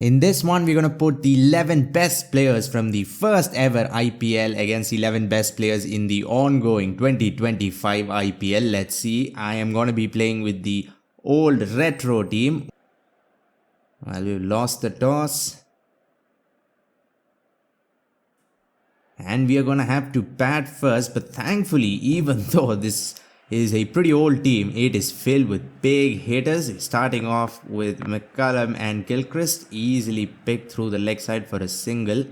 In this one, we're going to put the 11 best players from the first ever IPL against 11 best players in the ongoing 2025 IPL. Let's see. I am going to be playing with the old retro team. Well, we've lost the toss. And we are going to have to bat first. But thankfully, even though this is a pretty old team, it is filled with big hitters. Starting off with McCullum and Gilchrist, easily picked through the leg side for a single.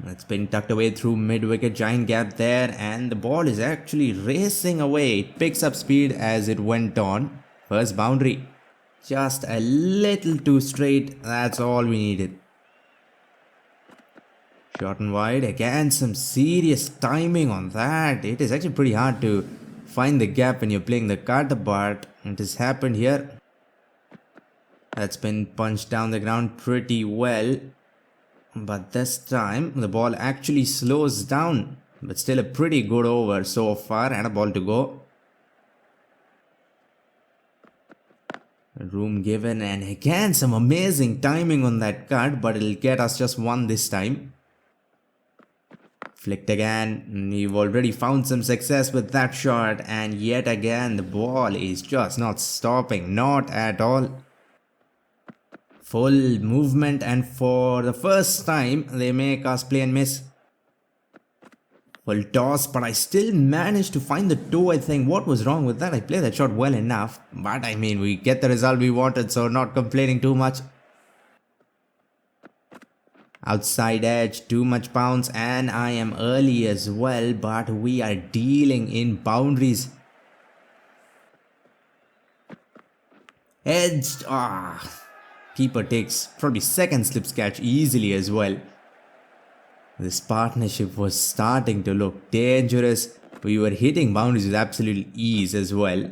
That's been tucked away through mid-wicket, giant gap there, and the ball is actually racing away. It picks up speed as it went on. First boundary, just a little too straight, that's all we needed. Short and wide, again some serious timing on that. It is actually pretty hard to find the gap when you're playing the card, but it has happened here. That's been punched down the ground pretty well. But this time the ball actually slows down. But still a pretty good over so far, and a ball to go. Room given, and again some amazing timing on that card, but it'll get us just one this time. Flicked again. We've already found some success with that shot, and yet again the ball is just not stopping, not at all. Full movement, and for the first time they make us play and miss. Full toss, but I still managed to find the toe. I think what was wrong with that? I played that shot well enough, but I mean, we get the result we wanted, so not complaining too much. Outside edge, too much bounce, and I am early as well, but we are dealing in boundaries. Edged, keeper takes probably second slips catch easily as well. This partnership was starting to look dangerous. We were hitting boundaries with absolute ease as well.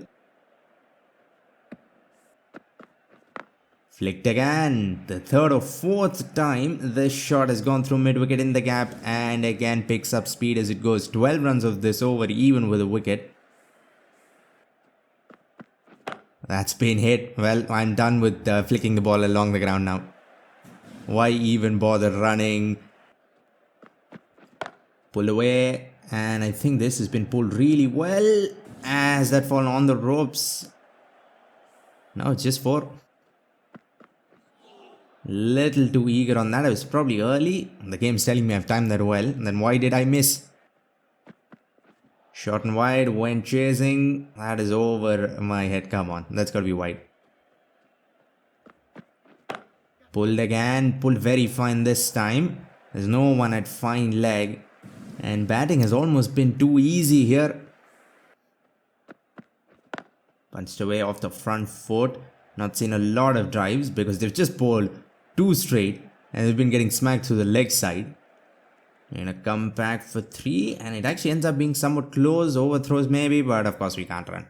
Flicked again. The third or fourth time this shot has gone through mid-wicket in the gap, and again picks up speed as it goes. 12 runs of this over, even with a wicket. That's been hit. Well, I'm done with flicking the ball along the ground now. Why even bother running? Pull away, and I think this has been pulled really well. As that fallen on the ropes. Now it's just 4. Little too eager on that. I was probably early. The game's telling me I've timed that well. Then why did I miss? Short and wide, went chasing. That is over my head. Come on, that's got to be wide. Pulled again. Pulled very fine this time. There's no one at fine leg. And batting has almost been too easy here. Punched away off the front foot. Not seen a lot of drives because they've just bowled 2 straight, and they've been getting smacked through the leg side. And a comeback for 3, and it actually ends up being somewhat close. Overthrows maybe, but of course we can't run.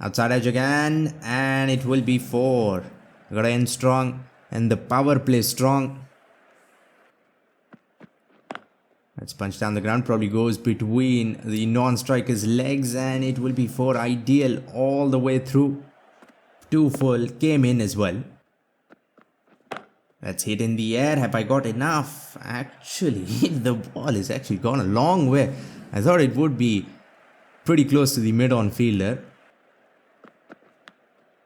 Outside edge again, and it will be 4. Gotta end strong, and the power play strong. Let's punch down the ground, probably goes between the non-striker's legs, and it will be 4. Ideal all the way through. 2 full, came in as well. That's hit in the air. Have I got enough? Actually, the ball has actually gone a long way. I thought it would be pretty close to the mid-on fielder.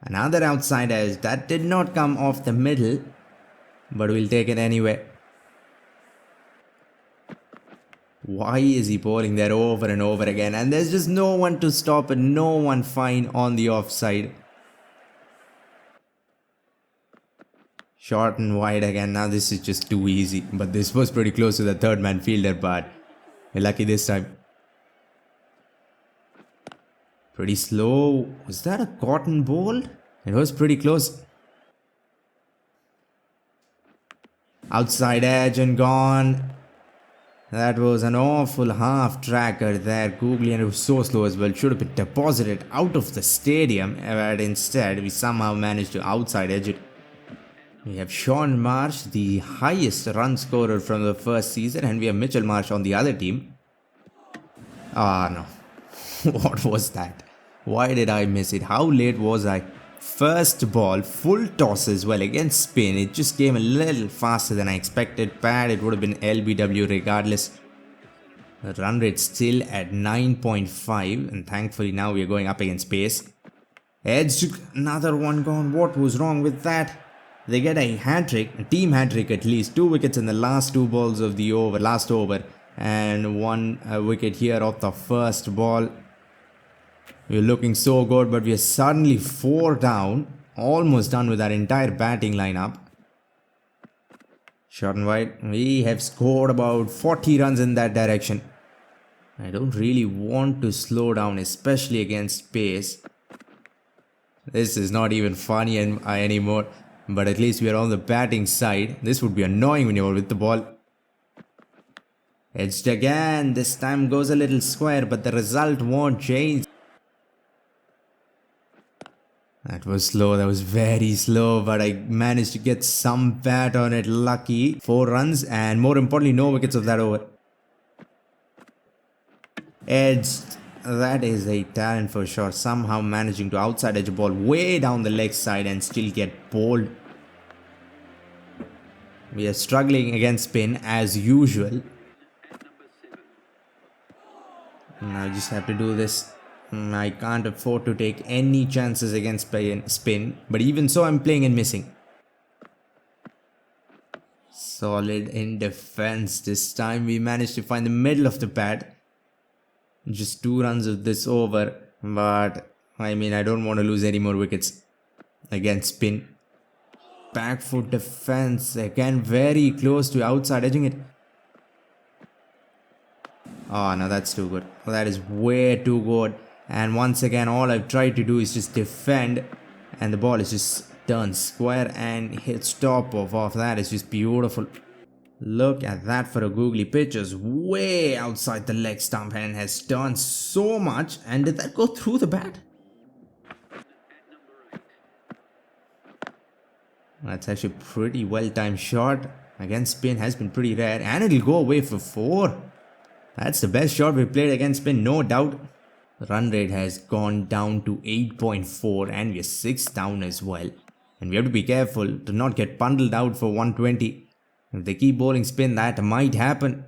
Another outside edge. That did not come off the middle, but we'll take it anyway. Why is he bowling there over and over again? And there's just no one to stop and no one fine on the offside. Short and wide again. Now this is just too easy. But this was pretty close to the third man fielder, but we're lucky this time. Pretty slow. Was that a cotton ball? It was pretty close. Outside edge and gone. That was an awful half tracker there, googly, and it was so slow as well. Should have been deposited out of the stadium, but instead we somehow managed to outside edge it. We have Sean Marsh, the highest run scorer from the first season, and we have Mitchell Marsh on the other team. Ah, no. What was that? Why did I miss it? How late was I? First ball, full toss as well against spin. It just came a little faster than I expected. Pad, it would have been LBW regardless. The run rate still at 9.5, and thankfully now we are going up against pace. Edge, another one gone. What was wrong with that? They get a hat trick, a team hat trick at least. 2 wickets in the last 2 balls of the last over, and 1 wicket here off the first ball. We're looking so good, but we are suddenly 4 down, almost done with our entire batting lineup. Short and wide, we have scored about 40 runs in that direction. I don't really want to slow down, especially against pace. This is not even funny anymore, but at least we are on the batting side. This would be annoying when you're with the ball. Edged again, this time goes a little square, but the result won't change. That was slow, that was very slow, but I managed to get some bat on it, lucky. 4 runs and more importantly, no wickets of that over. Edged, that is a talent for sure. Somehow managing to outside edge a ball way down the leg side and still get bowled. We are struggling against spin as usual. Now I just have to do this. I can't afford to take any chances against spin, but even so I'm playing and missing. Solid in defense. This time we managed to find the middle of the pad. Just 2 runs of this over, but I mean I don't want to lose any more wickets against spin. Back foot defense, again very close to outside edging it. Oh no, that's too good. That is way too good. And once again all I've tried to do is just defend, and the ball is just turned square and hits top of that is just beautiful. Look at that for a googly pitch, is way outside the leg stump and has turned so much. And did that go through the bat? That's actually a pretty well timed shot. Against spin has been pretty rare, and it'll go away for 4. That's the best shot we played against spin, no doubt. The run rate has gone down to 8.4 and we're 6 down as well. And we have to be careful to not get bundled out for 120. If they keep bowling spin, that might happen.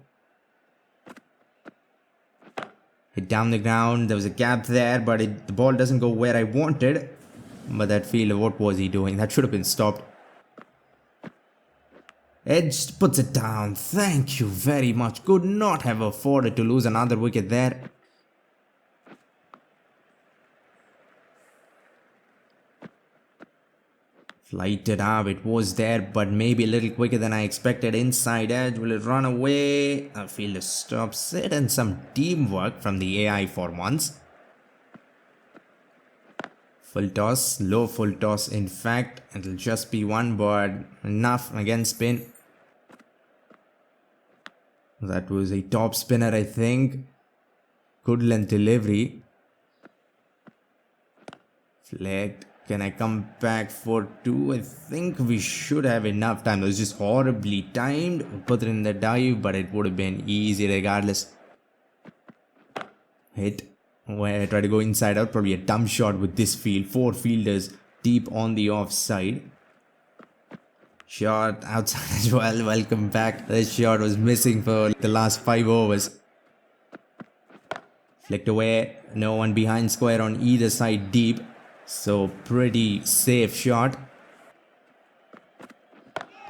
Hit down the ground, there was a gap there, but the ball doesn't go where I wanted. But that fielder, what was he doing? That should have been stopped. Edge puts it down. Thank you very much. Could not have afforded to lose another wicket there. Flighted up, it was there, but maybe a little quicker than I expected. Inside edge, will it run away? A fielder stops it, and some teamwork from the AI for once. Full toss, low full toss. In fact, it'll just be 1, but enough against spin. That was a top spinner, I think. Good length delivery. Flagged. Can I come back for 2? I think we should have enough time. It was just horribly timed. Put it in the dive, but it would have been easy regardless. Hit. Where I try to go inside out. Probably a dumb shot with this field. 4 fielders deep on the offside. Shot outside as well. Welcome back. This shot was missing for the last 5 overs. Flicked away. No one behind square on either side deep. So pretty safe shot.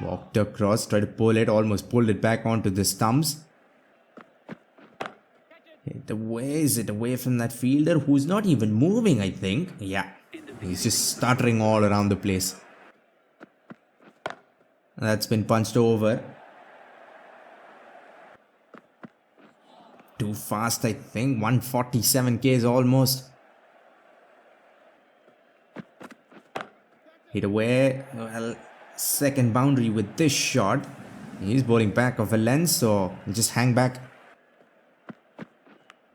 Walked across, tried to pull it, almost pulled it back onto the stumps. Hit away, is it away from that fielder who's not even moving, I think. Yeah, he's just stuttering all around the place. That's been punched over. Too fast, I think. 147 Ks almost. Hit away. Well, second boundary with this shot. He's bowling back of a lens, so just hang back.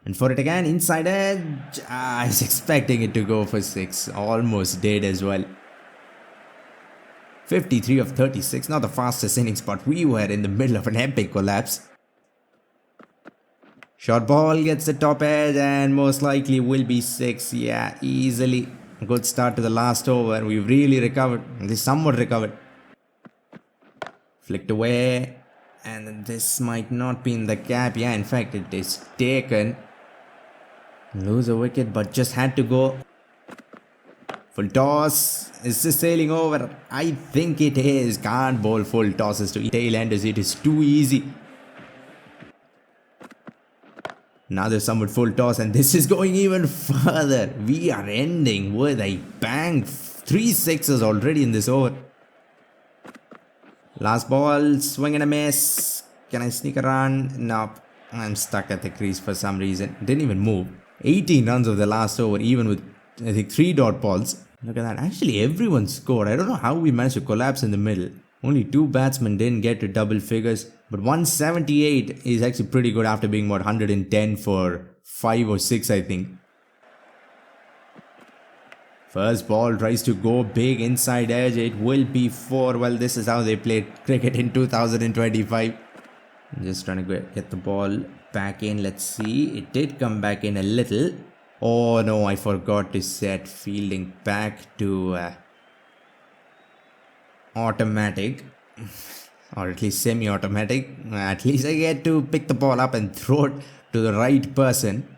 And for it again, inside edge. I was expecting it to go for 6. Almost did as well. 53 of 36. Not the fastest innings, but we were in the middle of an epic collapse. Short ball gets the top edge and most likely will be 6. Yeah, easily. Good start to the last over. We've really recovered. At least somewhat recovered. Flicked away. And this might not be in the gap. Yeah, in fact, it is taken. Lose a wicket, but just had to go. Full toss. Is this sailing over? I think it is. Can't bowl full tosses to tail-enders. It is too easy. Now there's somewhat full toss, and this is going even further. We are ending with a bang. 3 sixes already in this over. Last ball, swing and a miss. Can I sneak a run? Nope. I'm stuck at the crease for some reason. Didn't even move. 18 runs of the last over, even with, I think, 3 dot balls. Look at that. Actually, everyone scored. I don't know how we managed to collapse in the middle. Only 2 batsmen didn't get to double figures. But 178 is actually pretty good after being, 110 for 5 or 6, I think. First ball tries to go big inside edge. It will be 4. Well, this is how they played cricket in 2025. Just trying to get the ball back in. Let's see. It did come back in a little. Oh no, I forgot to set fielding back to automatic. Or at least semi-automatic. At least I get to pick the ball up and throw it to the right person.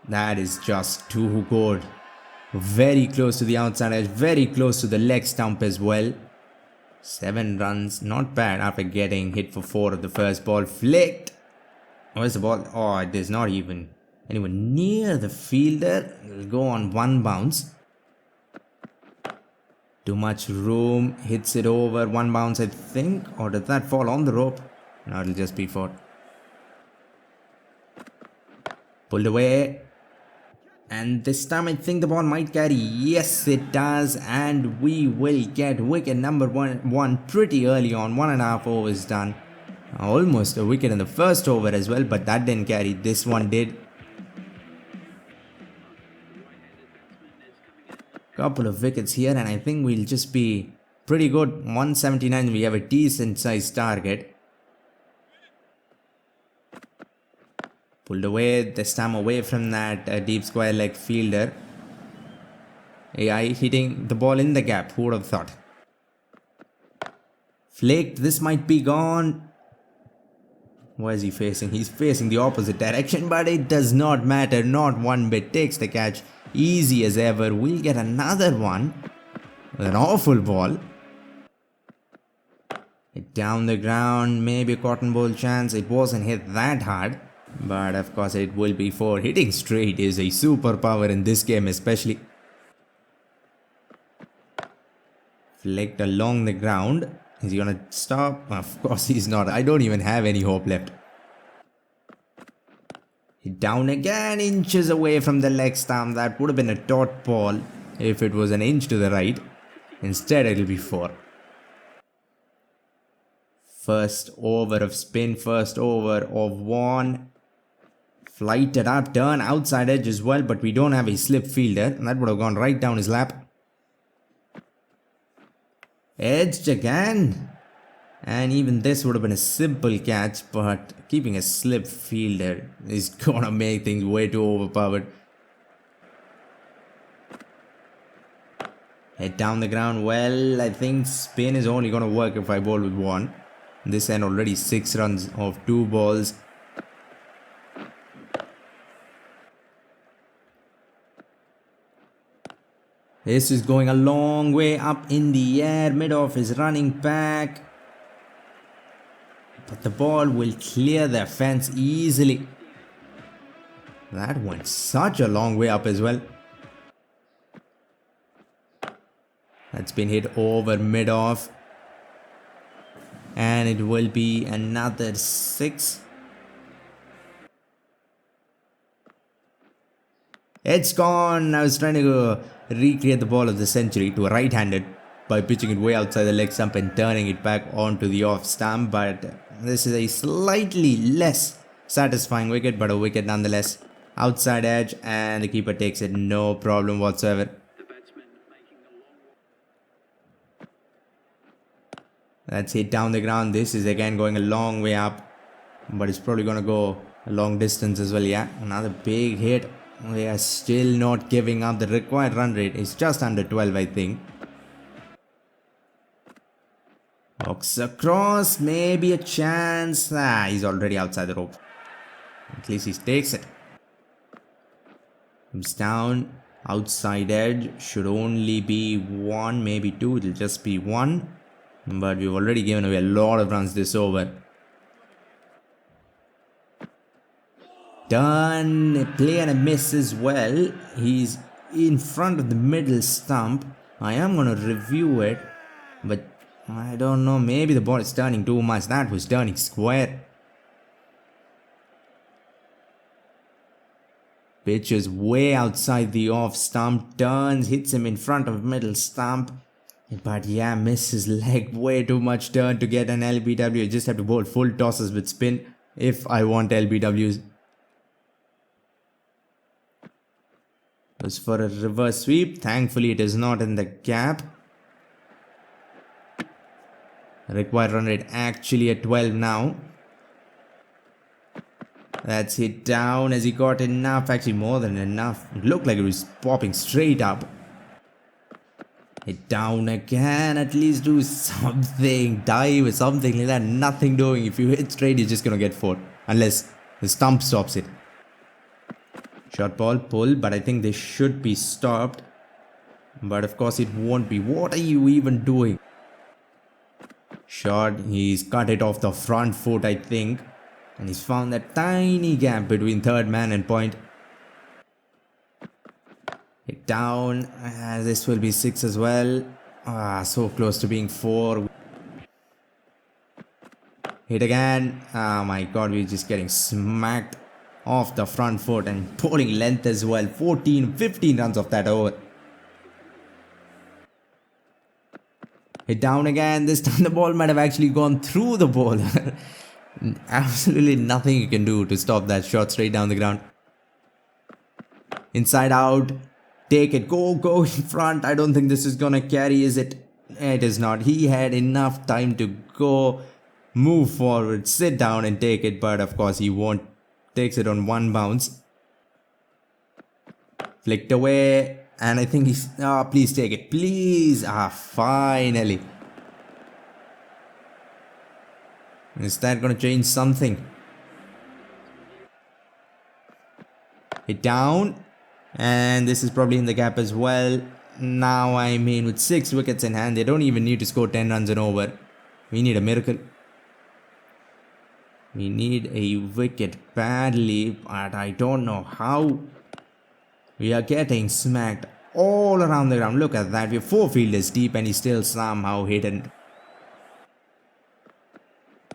That is just too good. Very close to the outside edge. Very close to the leg stump as well. 7 runs. Not bad after getting hit for 4 of the first ball. Flicked. Where's the ball? Oh, it is not even anywhere near the fielder. It'll go on 1 bounce. Too much room. Hits it over. 1 bounce, I think. Or did that fall on the rope? No, it'll just be 4. Pulled away. And this time I think the ball might carry. Yes, it does. And we will get wicket number one pretty early on. 1.5 overs done. Almost a wicket in the first over as well, but that didn't carry. This one did. Couple of wickets here, and I think we'll just be pretty good. 179, we have a decent sized target. Pulled away, this time away from that deep square leg fielder. AI hitting the ball in the gap. Who would have thought? Flicked, this might be gone. Where is he facing? He's facing the opposite direction, but it does not matter. Not one bit. Takes the catch. Easy as ever. We'll get another one. An awful ball. Hit down the ground. Maybe a cotton ball chance. It wasn't hit that hard. But of course it will be 4. Hitting straight is a superpower in this game especially. Flicked along the ground. Is he gonna stop? Of course he's not. I don't even have any hope left. Hit down again, inches away from the leg stump. That would have been a dot ball if it was an inch to the right. Instead it'll be 4. First over of spin, first over of 1. Flighted up, turn outside edge as well, but we don't have a slip fielder. And that would have gone right down his lap. Edged again. And even this would have been a simple catch, but keeping a slip fielder is gonna make things way too overpowered. Head down the ground. Well, I think spin is only gonna work if I bowl with 1. This end already 6 runs of 2 balls. This is going a long way up in the air. Mid-off is running back. But the ball will clear the fence easily. That went such a long way up as well. That's been hit over mid-off. And it will be another 6. It's gone. I was trying to recreate the ball of the century to a right-handed by pitching it way outside the leg stump and turning it back onto the off stump, but this is a slightly less satisfying wicket, but a wicket nonetheless. Outside edge, and the keeper takes it, no problem whatsoever. That's hit down the ground. This is again going a long way up. but it's probably gonna go a long distance as well. Yeah, another big hit. They are still not giving up. The required run rate is just under 12, I think. Walks across, maybe a chance. He's already outside the rope. At least he takes it. Comes down, outside edge. Should only be one, maybe two. It'll just be one. But we've already given away a lot of runs this over. Done. A play and a miss as well. He's in front of the middle stump. I am going to review it, but I don't know. Maybe the ball is turning too much. That was turning square. Pitch is way outside the off stump. Turns, hits him in front of middle stump. But yeah, misses leg. Way too much turn to get an LBW. I just have to bowl full tosses with spin if I want LBWs. Was for a reverse sweep. Thankfully, it is not in the gap. Required run rate actually at 12 now. That's hit down. As he got enough, actually more than enough. It looked like it was popping straight up. Hit down again. At least do something. Dive or something like that. Nothing doing. If you hit straight, you're just gonna get 4. Unless the stump stops it. Short ball, pull, but I think they should be stopped. But of course it won't be. What are you even doing? Shot, he's cut it off the front foot, I think. And he's found that tiny gap between third man and point. Hit down. This will be 6 as well. So close to being 4. Hit again. Oh my god, we're just getting smacked off the front foot and pulling length as well. 15 runs off that over. Hit down again. This time the ball might have actually gone through the bowler. Absolutely nothing you can do to stop that shot straight down the ground. Inside out. Take it. Go in front. I don't think this is gonna carry, is it? It is not. He had enough time to go, move forward, sit down and take it, but of course he won't. Takes it on one bounce. Flicked away. And I think he's... please take it. Please. Finally. Is that going to change something? Hit down. And this is probably in the gap as well. Now, I mean, with 6 wickets in hand, they don't even need to score 10 runs and over. We need a miracle. We need a wicket badly, but I don't know how. We are getting smacked all around the ground. Look at that. We have 4 fielders deep and he's still somehow hidden.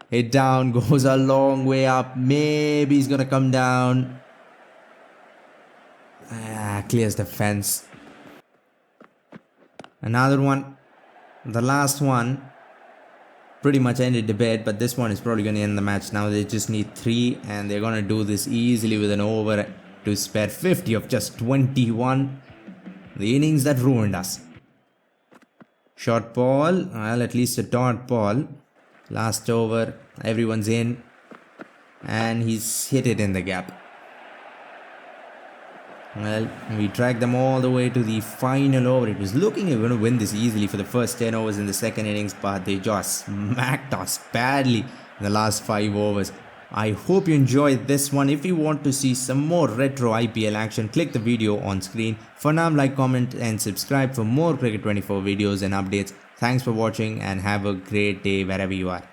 Hit down, goes a long way up. Maybe he's going to come down. Clears the fence. Another one. The last one. Pretty much ended the bet, but this one is probably going to end the match now. They just need 3 and they're going to do this easily with an over to spare 50 of just 21. The innings that ruined us. Short ball, well, at least a dot ball. Last over, everyone's in and he's hit it in the gap. Well, we dragged them all the way to the final over. It was looking like we were going to win this easily for the first 10 overs in the second innings, but they just smacked us badly in the last 5 overs. I hope you enjoyed this one. If you want to see some more retro IPL action, click the video on screen. For now, like, comment and subscribe for more Cricket 24 videos and updates. Thanks for watching and have a great day wherever you are.